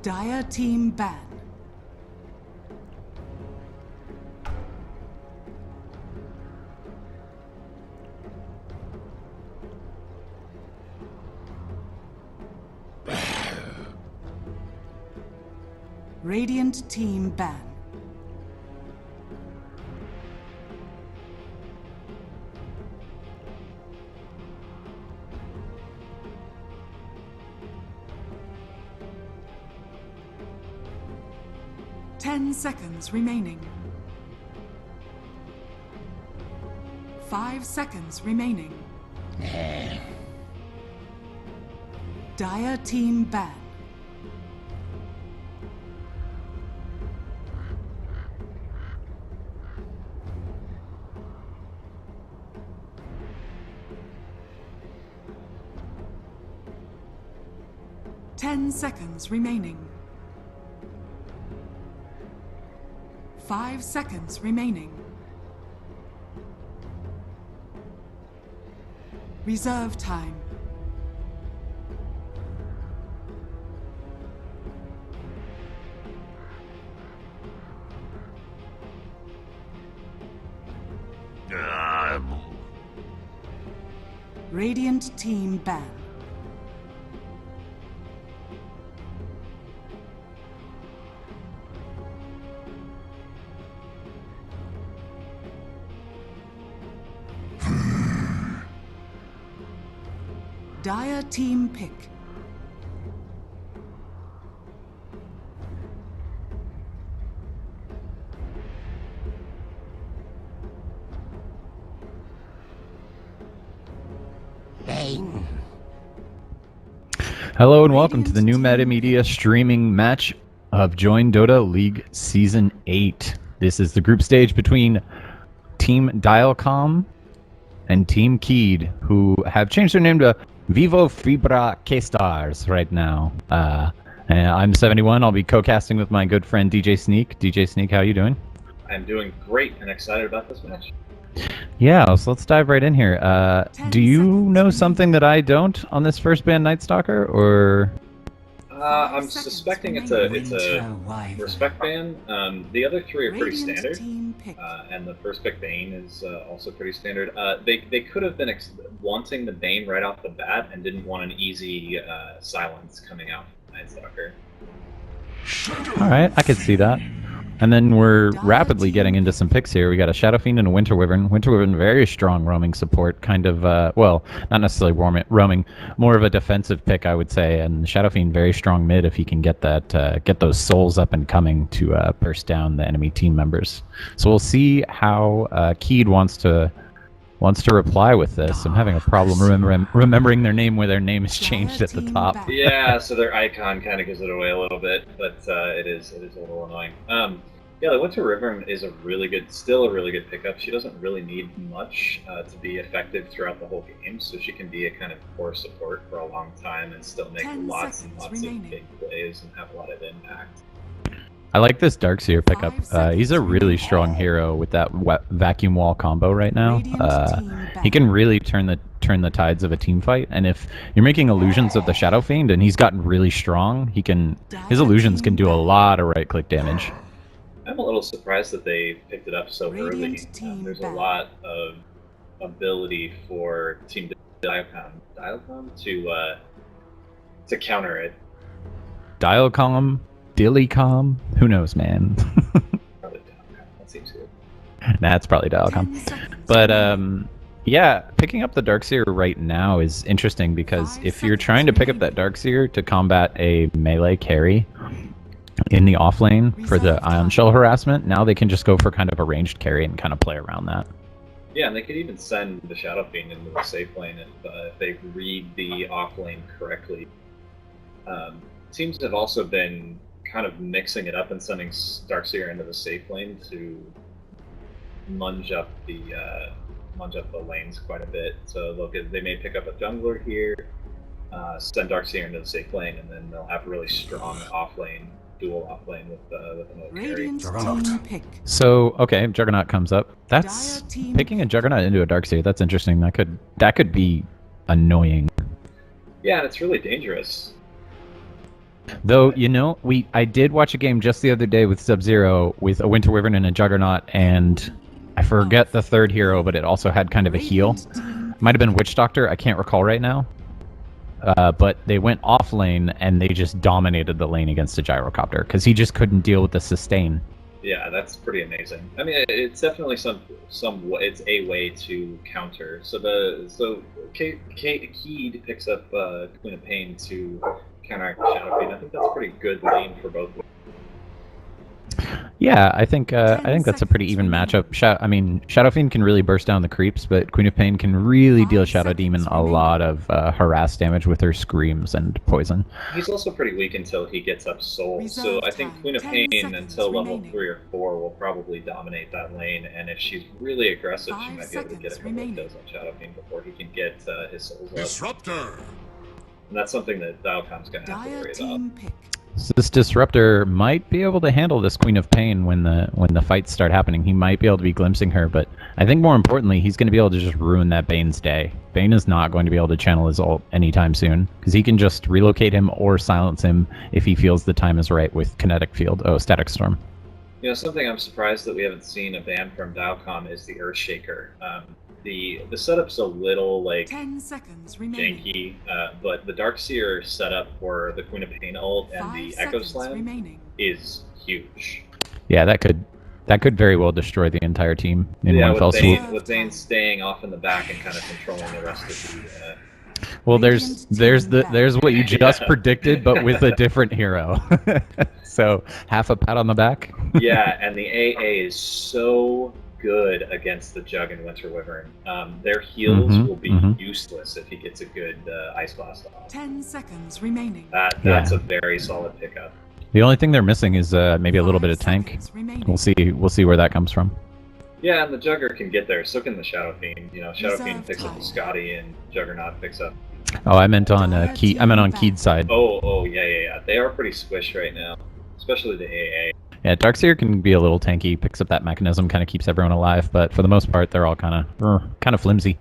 Dire team ban. Radiant team ban. Ten seconds remaining. 5 seconds remaining. Dire team ban. Ten seconds remaining. 5 seconds remaining. Reserve time. Radiant team ban. Dire team pick. Hello and welcome to the new Metamedia streaming match of JoinDOTA League Season 8. This is the group stage between Team Dilecom and Team Keyed, who have changed their name to Vivo Fibra K-Stars right now. And I'm 71. I'll be co-casting with my good friend DJ Sneak. DJ Sneak, how are you doing? I'm doing great and excited about this match. Yeah, so let's dive right in here. Do you know something that I don't on this first band Night Stalker, or? I'm suspecting it's a respect ban. The other three are pretty standard, and the first pick Bane is also pretty standard. They could have been wanting the Bane right off the bat and didn't want an easy silence coming out from Night Stalker. All right, I could see that. And then we're rapidly getting into some picks here. We got a Shadow Fiend and a Winter Wyvern. Winter Wyvern, very strong roaming support, kind of, well, not necessarily roaming, more of a defensive pick, I would say. And Shadow Fiend, very strong mid if he can get that, get those souls up and coming to burst down the enemy team members. So we'll see how Keyed wants to reply with this. I'm having a problem remembering their name where their name is changed at the top. Yeah, so their icon kind of gives it away a little bit, but it is a little annoying. Yeah, the Winter Wyvern is still a really good pickup. She doesn't really need much to be effective throughout the whole game, so she can be a kind of core support for a long time and still make lots and lots of big plays and have a lot of impact. I like this Darkseer pickup. He's a really strong hero with that vacuum wall combo right now. He can really turn the tides of a team fight. And if you're making illusions of the Shadow Fiend and he's gotten really strong, his illusions can do a lot of right-click damage. I'm a little surprised that they picked it up so early. There's a lot of ability for Team Dilecom to counter it. Dilecom. Who knows, man? Probably Dilecom. That seems good. Nah, it's probably Dilecom. But yeah, picking up the Darkseer right now is interesting because if you're trying to pick up that Darkseer to combat a melee carry in the off lane for the Ion Shell harassment, now they can just go for kind of a ranged carry and kind of play around that. Yeah, and they could even send the Shadow Fiend into the safe lane if they read the off lane correctly. Teams have also been kind of mixing it up and sending Darkseer into the safe lane to munge up the lanes quite a bit. So they may pick up a jungler here, send Darkseer into the safe lane, and then they'll have a really strong dual off lane with another carry. Juggernaut. So okay, Juggernaut comes up. That's picking a Juggernaut into a Darkseer. That's interesting. That could be annoying. Yeah, and it's really dangerous. Though, you know, I did watch a game just the other day with Sub-Zero with a Winter Wyvern and a Juggernaut, and I forget the third hero, but it also had kind of a heal. Might have been Witch Doctor, I can't recall right now. But they went off lane, and they just dominated the lane against a Gyrocopter, because he just couldn't deal with the sustain. Yeah, that's pretty amazing. I mean, it's definitely it's a way to counter. So Keed picks up Queen of Pain to counteract the Shadow Fiend. I think that's a pretty good lane for both. Yeah, I think that's a pretty even matchup. Shadow Fiend can really burst down the creeps, but Queen of Pain can really deal Shadow Demon a lot of harass damage with her screams and poison. He's also pretty weak until he gets up Soul, so I think Queen of Pain until level 3 or 4 will probably dominate that lane, and if she's really aggressive, she might be able to get a couple of kills on Shadow Fiend before he can get his souls up. Disruptor! And that's something that Dilecom's going to have to worry about. So this Disruptor might be able to handle this Queen of Pain when the fights start happening. He might be able to be glimpsing her, but I think more importantly, he's going to be able to just ruin that Bane's day. Bane is not going to be able to channel his ult anytime soon, because he can just relocate him or silence him if he feels the time is right with Kinetic Field. Oh, Static Storm. You know, something I'm surprised that we haven't seen a ban from Dilecom is the Earthshaker. The setup's a little, like, 10 seconds remaining. janky, but the Darkseer setup for the Queen of Pain ult and the Echo Slam is huge. Yeah, that could very well destroy the entire team in one fell swoop. With Bane staying off in the back and kind of controlling the rest of the... Well, there's what you just predicted, but with a different hero. So, half a pat on the back. Yeah, and the AA is so good against the Jug and Winter Wyvern. Their heals will be useless if he gets a good Ice Blast off. 10 seconds remaining. That's a very solid pickup. The only thing they're missing is maybe a little bit of tank. We'll see where that comes from. Yeah, and the Jugger can get there. So can the Shadow Fiend. You know, Shadow Fiend picks up the Scotty, and Juggernaut picks up. Oh, I meant on Keed. I meant on Keed's side. Oh, yeah. They are pretty squished right now, especially the AA. Yeah, Darkseer can be a little tanky, picks up that mechanism, kind of keeps everyone alive, but for the most part, they're all kind of flimsy.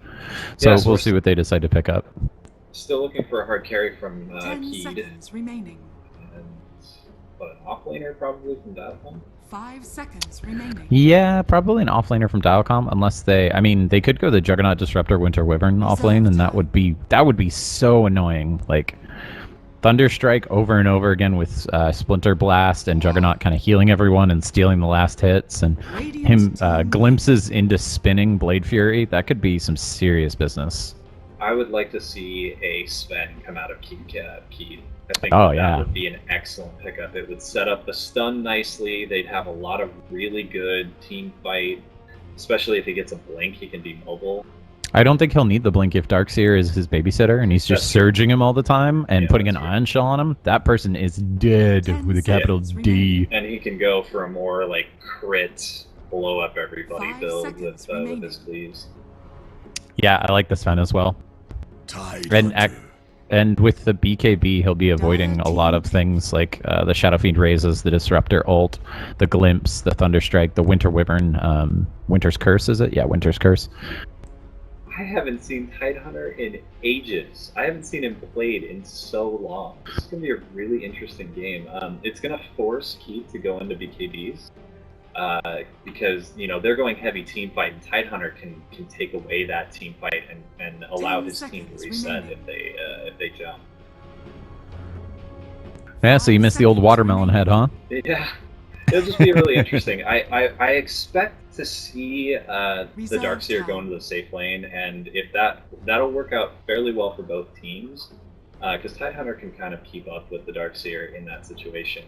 So Yeah, we'll see what they decide to pick up. Still looking for a hard carry from 10 Keed. seconds remaining. And an offlaner probably from Dilecom. 5 seconds remaining. Yeah, probably an offlaner from Dilecom, unless they could go the Juggernaut Disruptor Winter Wyvern offlane, and that would be so annoying. Like Thunderstrike over and over again with Splinter Blast and Juggernaut kind of healing everyone and stealing the last hits, and him glimpses into spinning Blade Fury. That could be some serious business. I would like to see a Sven come out of Keed. I think that would be an excellent pickup. It would set up the stun nicely. They'd have a lot of really good team fight, especially if he gets a blink, he can be mobile. I don't think he'll need the blink if Darkseer is his babysitter and he's just surging him all the time and putting an ion shell on him. That person is dead with a capital D. And he can go for a more like crit, blow up everybody build with his cleaves. Yeah, I like the Sven as well. And with the BKB, he'll be avoiding a lot of things like the Shadow Fiend raises, the Disruptor ult, the Glimpse, the Thunderstrike, the Winter Wyvern, Winter's Curse, is it? Yeah, Winter's Curse. I haven't seen Tidehunter in ages. I haven't seen him played in so long. This is going to be a really interesting game. It's going to force Keith to go into BKBs because, you know, they're going heavy team fight, and Tidehunter can take away that team fight and allow his team to reset if they jump. Yeah, so you missed the old watermelon head, huh? Yeah. It'll just be really interesting. I expect to see the Darkseer go into the safe lane, and if that'll work out fairly well for both teams, because Tidehunter can kind of keep up with the Darkseer in that situation,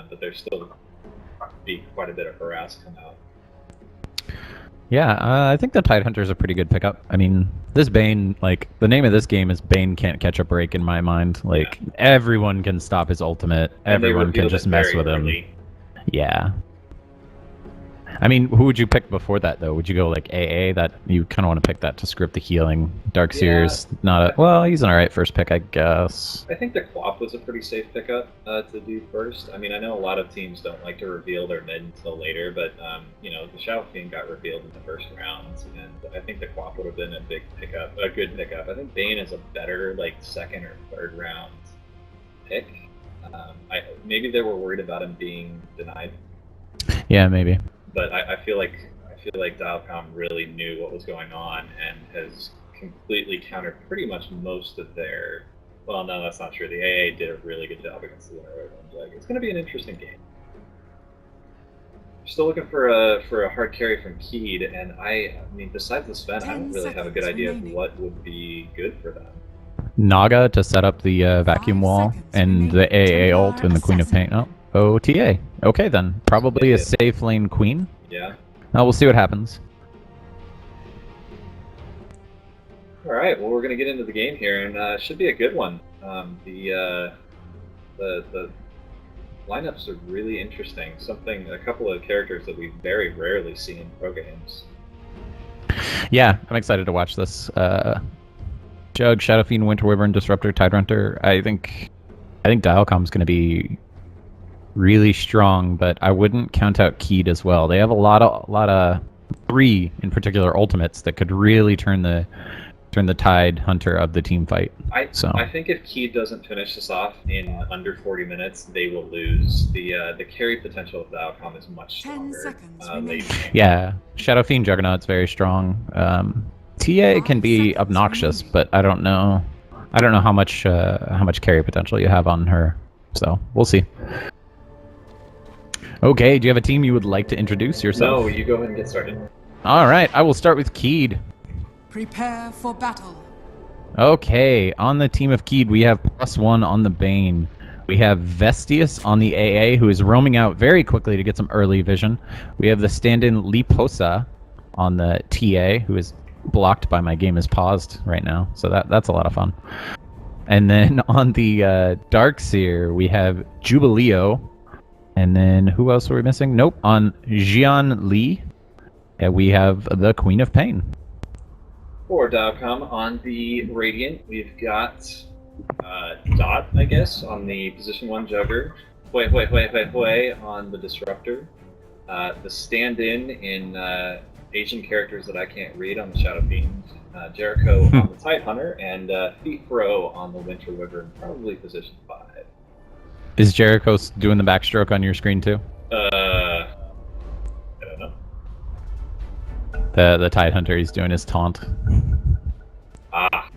but there's still be quite a bit of harass come out. Yeah, I think the Tidehunter is a pretty good pickup. I mean, this Bane, like, the name of this game is Bane Can't Catch a Break in my mind. Like, everyone can stop his ultimate. Everyone can just mess with him. Yeah. I mean, who would you pick before that, though? Would you go, like, AA? That you kind of want to pick that to script the healing. Darkseer's not a... Well, he's an alright first pick, I guess. I think the Quap was a pretty safe pickup to do first. I mean, I know a lot of teams don't like to reveal their mid until later, but, you know, the Shadow Fiend got revealed in the first round, and I think the Quap would have been a good pickup. I think Bane is a better, like, second or third round pick. Maybe they were worried about him being denied, Yeah, maybe. but I feel like Dilecom really knew what was going on and has completely countered pretty much most of their. Well, no, that's not true. The AA did a really good job against the Winter Wyvern. It's going to be an interesting game. Still looking for a hard carry from Keed, and I mean, besides the Sven, I don't really have a good idea of what would be good for them. Naga to set up the vacuum wall, and the AA ult and the Queen of Pain. Oh, OTA. Okay then, probably a safe lane Queen. Yeah. We'll see what happens. All right. Well, we're gonna get into the game here, and it should be a good one. The lineups are really interesting. A couple of characters that we very rarely see in pro games. Yeah, I'm excited to watch this. Jug, Shadow Fiend, Winter Wyvern, Disruptor, Tidehunter. I think Dilecom's going to be really strong, but I wouldn't count out Keed as well. They have a lot of 3 in particular ultimates that could really turn the Tidehunter of the team fight. I think if Keed doesn't finish this off in under 40 minutes, they will lose. The carry potential of Dilecom is much stronger. 10 seconds. Yeah, Shadow Fiend Juggernaut's very strong. TA can be obnoxious, but I don't know how much carry potential you have on her. So we'll see. Okay, do you have a team you would like to introduce yourself? No, you go ahead and get started. All right, I will start with Keed. Prepare for battle. Okay, on the team of Keed, we have +1 on the Bane. We have Vestius on the AA, who is roaming out very quickly to get some early vision. We have the stand-in Liposa on the TA, who is blocked by my game is paused right now, so that's a lot of fun. And then on the Darkseer, we have Jubileo, and then who else are we missing? Nope, on Jian Li, we have the Queen of Pain. For Dilecom on the Radiant, we've got Dot, I guess, on the position 1 Jugger, Hui on the Disruptor, the stand-in Asian characters that I can't read on the Shadow Fiend, Jericho on the Tidehunter, and Thief Bro on the Winter Wyvern, probably position 5. Is Jericho doing the backstroke on your screen too? I don't know. The Tidehunter, he's doing his taunt. Ah.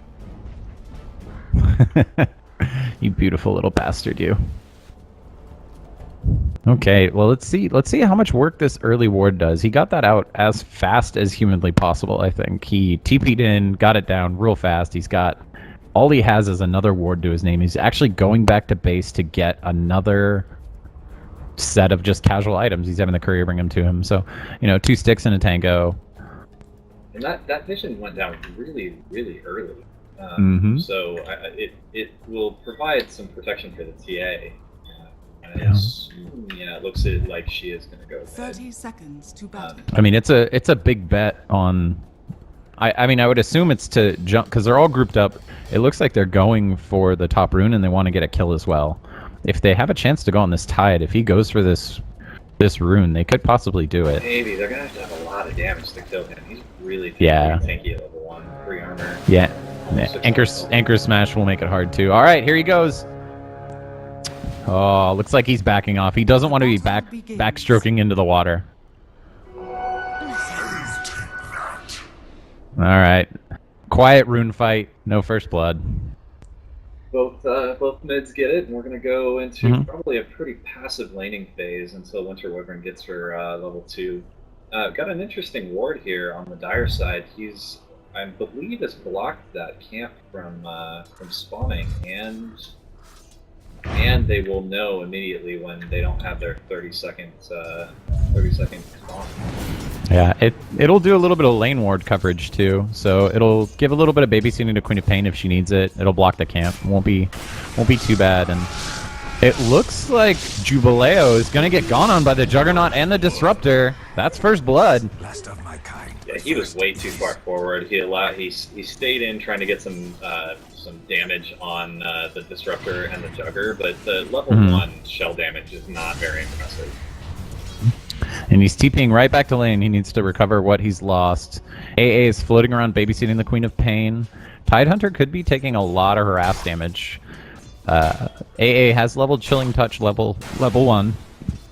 You beautiful little bastard, you. Okay, well let's see how much work this early ward does. He got that out as fast as humanly possible, I think. He TP'd in, got it down real fast. All he has is another ward to his name. He's actually going back to base to get another set of just casual items. He's having the courier bring them to him. So, 2 sticks and a tango. And that vision went down really, really early. So it will provide some protection for the TA. It looks like she is going to go 30 seconds to battle. I mean, it's a big bet on. I mean, I would assume it's to jump because they're all grouped up. It looks like they're going for the top rune and they want to get a kill as well. If they have a chance to go on this Tide, if he goes for this rune, they could possibly do it. Maybe they're gonna have to have a lot of damage to kill him. He's really tanky at level 1, 3 armor. Yeah, anchor smash will make it hard too. All right, here he goes. Oh, looks like he's backing off. He doesn't want to be backstroking into the water. All right, quiet rune fight. No first blood. Both mids get it, and we're going to go into probably a pretty passive laning phase until Winter Wyvern gets her level 2. Got an interesting ward here on the Dire side. I believe, has blocked that camp from spawning, and they will know immediately when they don't have their 30-second spawn. Yeah, it'll do a little bit of lane ward coverage too, so it'll give a little bit of babysitting to Queen of Pain if she needs it. It'll block the camp. Won't be too bad. And it looks like Jubileo is gonna get gone on by the Juggernaut and the Disruptor. That's first blood. Last of my kind. Yeah, he was way too far forward. He stayed in trying to get some damage on the Disruptor and the Jugger, but the level 1 shell damage is not very impressive. And he's TPing right back to lane. He needs to recover what he's lost. AA is floating around babysitting the Queen of Pain. Tidehunter could be taking a lot of harass damage. AA has leveled Chilling Touch level 1,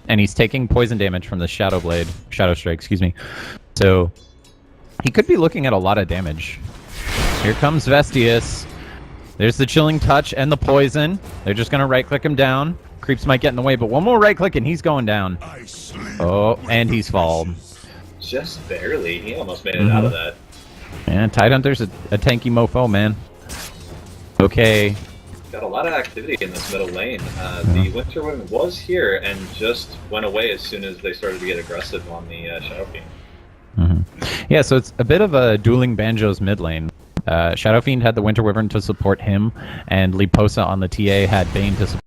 and he's taking poison damage from the Shadow Strike, excuse me. So he could be looking at a lot of damage. Here comes Vestius. There's the Chilling Touch and the poison. They're just gonna right-click him down. Creeps might get in the way, but one more right-click and he's going down. Oh, and he's fallen. Just barely. He almost made it out of that. Man, Tidehunter's a tanky mofo, man. Okay. Got a lot of activity in this middle lane. The Winter Wind was here and just went away as soon as they started to get aggressive on the Shadow Fiend. Yeah, so it's a bit of a dueling Banjo's mid lane. Shadow Fiend had the Winter Wyvern to support him, and Liposa on the TA had Bane to support